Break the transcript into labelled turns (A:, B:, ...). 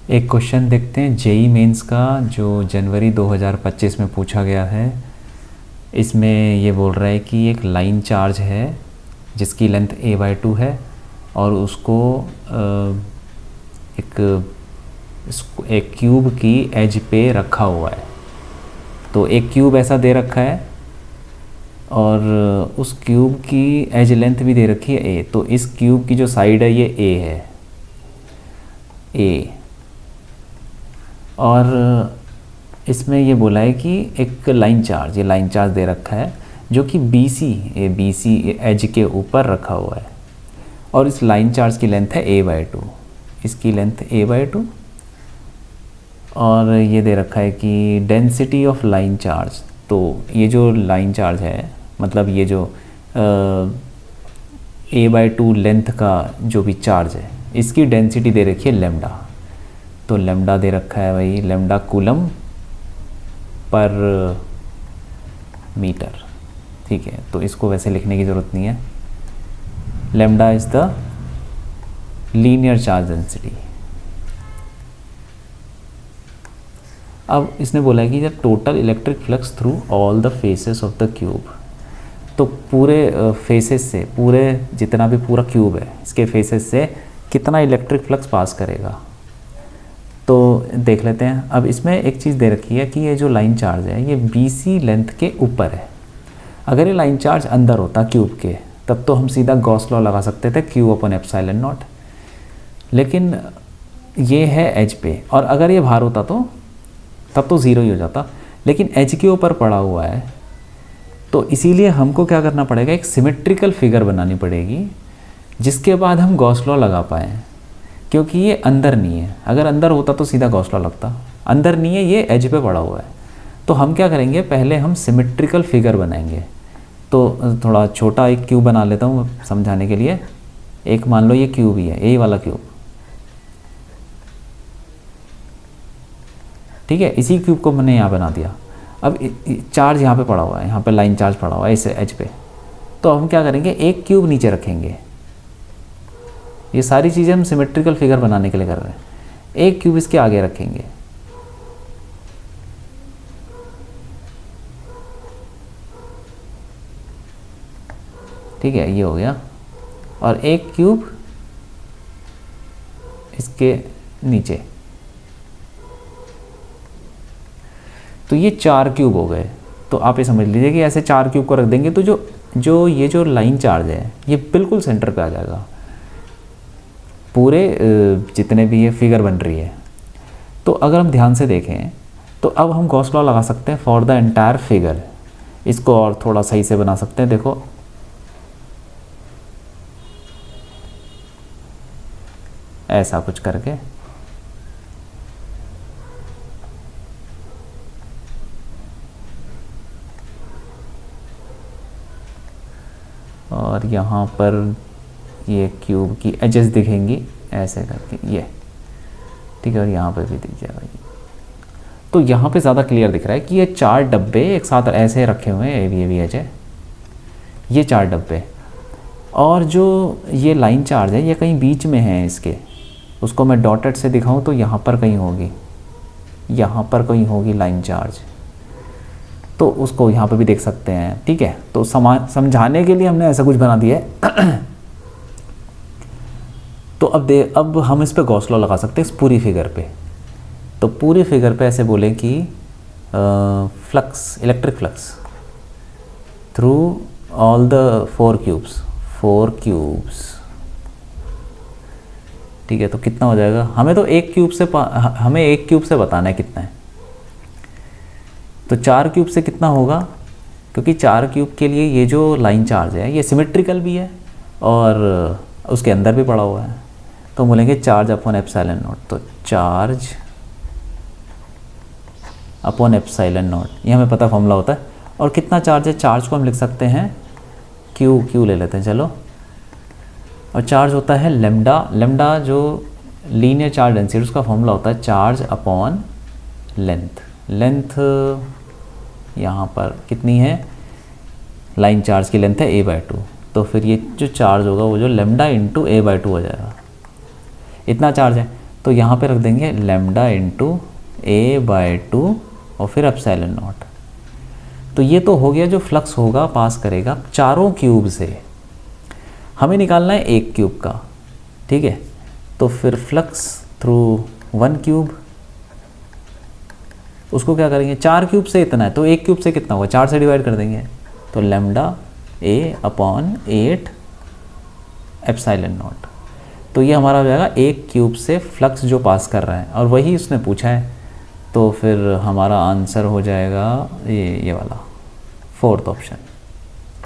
A: एक क्वेश्चन देखते हैं जेई मेंस का जो जनवरी 2025 में पूछा गया है। इसमें ये बोल रहा है कि एक लाइन चार्ज है जिसकी लेंथ a/2 है और उसको एक क्यूब की एज पे रखा हुआ है। तो एक क्यूब ऐसा दे रखा है और उस क्यूब की एज लेंथ भी दे रखी है a। तो इस क्यूब की जो साइड है ये a है, a। और इसमें ये बोला है कि एक लाइन चार्ज, ये लाइन चार्ज दे रखा है जो कि BC एज के ऊपर रखा हुआ है और इस लाइन चार्ज की लेंथ है a/2, इसकी लेंथ a/2। और ये दे रखा है कि डेंसिटी ऑफ लाइन चार्ज, तो ये जो लाइन चार्ज है मतलब ये जो a/2 लेंथ का जो भी चार्ज है इसकी डेंसिटी दे रखी है लैम्डा। तो लैम्डा दे रखा है भाई, लैम्डा कूलम पर मीटर, ठीक है। तो इसको वैसे लिखने की ज़रूरत नहीं है। Lambda is the linear charge density. अब इसने बोला है कि the total electric flux through all the faces of the cube. तो पूरे फेसेस से, पूरे जितना भी पूरा क्यूब है इसके फेसेस से कितना इलेक्ट्रिक फ्लक्स पास करेगा, तो देख लेते हैं। अब इसमें एक चीज़ दे रखी है कि ये जो लाइन चार्ज है ये BC लेंथ के ऊपर है। अगर ये लाइन चार्ज अंदर होता क्यूब के तब तो हम सीधा गॉस लॉ लगा सकते थे Q/ε0, लेकिन ये है एज पे। और अगर ये बाहर होता तो तब तो ज़ीरो ही हो जाता, लेकिन एज के ऊपर पड़ा हुआ है तो इसीलिए हमको क्या करना पड़ेगा, एक सिमेट्रिकल फिगर बनानी पड़ेगी जिसके बाद हम गॉस लॉ लगा पाएँ, क्योंकि ये अंदर नहीं है। अगर अंदर होता तो सीधा गॉस लॉ लगता, अंदर नहीं है, ये एज पे पड़ा हुआ है। तो हम क्या करेंगे, पहले हम सिमेट्रिकल फिगर बनाएंगे। तो थोड़ा छोटा एक क्यूब बना लेता हूँ समझाने के लिए। एक मान लो ये क्यूब ही है, यही वाला क्यूब, ठीक है। इसी क्यूब को मैंने यहाँ बना दिया। अब चार्ज यहाँ पे पड़ा हुआ है, यहाँ पे लाइन चार्ज पड़ा हुआ है इस एज पे। तो हम क्या करेंगे, एक क्यूब नीचे रखेंगे। ये सारी चीज़ें हम सिमेट्रिकल फिगर बनाने के लिए कर रहे हैं। एक क्यूब इसके आगे रखेंगे, ठीक है, ये हो गया। और एक क्यूब इसके नीचे। तो ये 4 क्यूब हो गए। तो आप ये समझ लीजिए कि ऐसे 4 क्यूब को रख देंगे तो ये जो लाइन चार्ज है ये बिल्कुल सेंटर पे आ जाएगा, पूरे जितने भी ये फिगर बन रही है। तो अगर हम ध्यान से देखें तो अब हम गॉस लॉ लगा सकते हैं फॉर द एंटायर फिगर। इसको और थोड़ा सही से बना सकते हैं, देखो ऐसा कुछ करके। और यहाँ पर ये क्यूब की एजेस दिखेंगी ऐसे करके, ये ठीक है। और यहाँ पे भी दिख जाएगा ये। तो यहाँ पे ज़्यादा क्लियर दिख रहा है कि ये 4 डब्बे एक साथ ऐसे रखे हुए हैं, ये भी एज है, ये 4 डब्बे। और जो ये लाइन चार्ज है ये कहीं बीच में है इसके, उसको मैं डॉटेड से दिखाऊं तो यहाँ पर कहीं होगी, यहाँ पर कहीं होगी लाइन चार्ज। तो उसको यहाँ पे भी देख सकते हैं, ठीक है। तो समझाने के लिए हमने ऐसा कुछ बना दिया है। तो अब हम इस पे गॉस लॉ लगा सकते हैं इस पूरी फिगर पे। तो पूरी फिगर पे ऐसे बोले कि flux, electric flux through all the 4 cubes, ठीक है। तो कितना हो जाएगा, हमें तो एक क्यूब से बताना है कितना है। तो 4 क्यूब से कितना होगा, क्योंकि 4 क्यूब के लिए ये जो लाइन चार्ज है ये सिमेट्रिकल भी है और उसके अंदर भी पड़ा हुआ है। तो बोलेंगे चार्ज अपॉन एप्सिलॉन नॉट। तो चार्ज अपॉन एप्सिलॉन नॉट, ये हमें पता फॉर्मूला होता है। और कितना चार्ज है, चार्ज को हम लिख सकते हैं क्यू ले लेते हैं, चलो। और चार्ज होता है लेम्डा जो लीनियर चार्ज डेंसिटी, उसका फॉर्मूला होता है चार्ज अपॉन लेंथ यहाँ पर कितनी है, लाइन चार्ज की लेंथ है a/2। तो फिर ये जो चार्ज होगा वो जो लैम्डा इंटू a/2 हो जाएगा, इतना चार्ज है। तो यहाँ पे रख देंगे लैम्डा इंटू a/2 और फिर एप्सिलॉन नॉट। तो ये तो हो गया जो फ्लक्स होगा पास करेगा चारों क्यूब से। हमें निकालना है एक क्यूब का, ठीक है। तो फिर फ्लक्स थ्रू 1 क्यूब, उसको क्या करेंगे, 4 क्यूब से इतना है तो एक क्यूब से कितना होगा, 4 से डिवाइड कर देंगे। तो लैम्डा a/8 एप्सिलॉन नॉट। तो ये हमारा हो जाएगा एक क्यूब से फ्लक्स जो पास कर रहा है, और वही उसने पूछा है। तो फिर हमारा आंसर हो जाएगा ये वाला 4th ऑप्शन।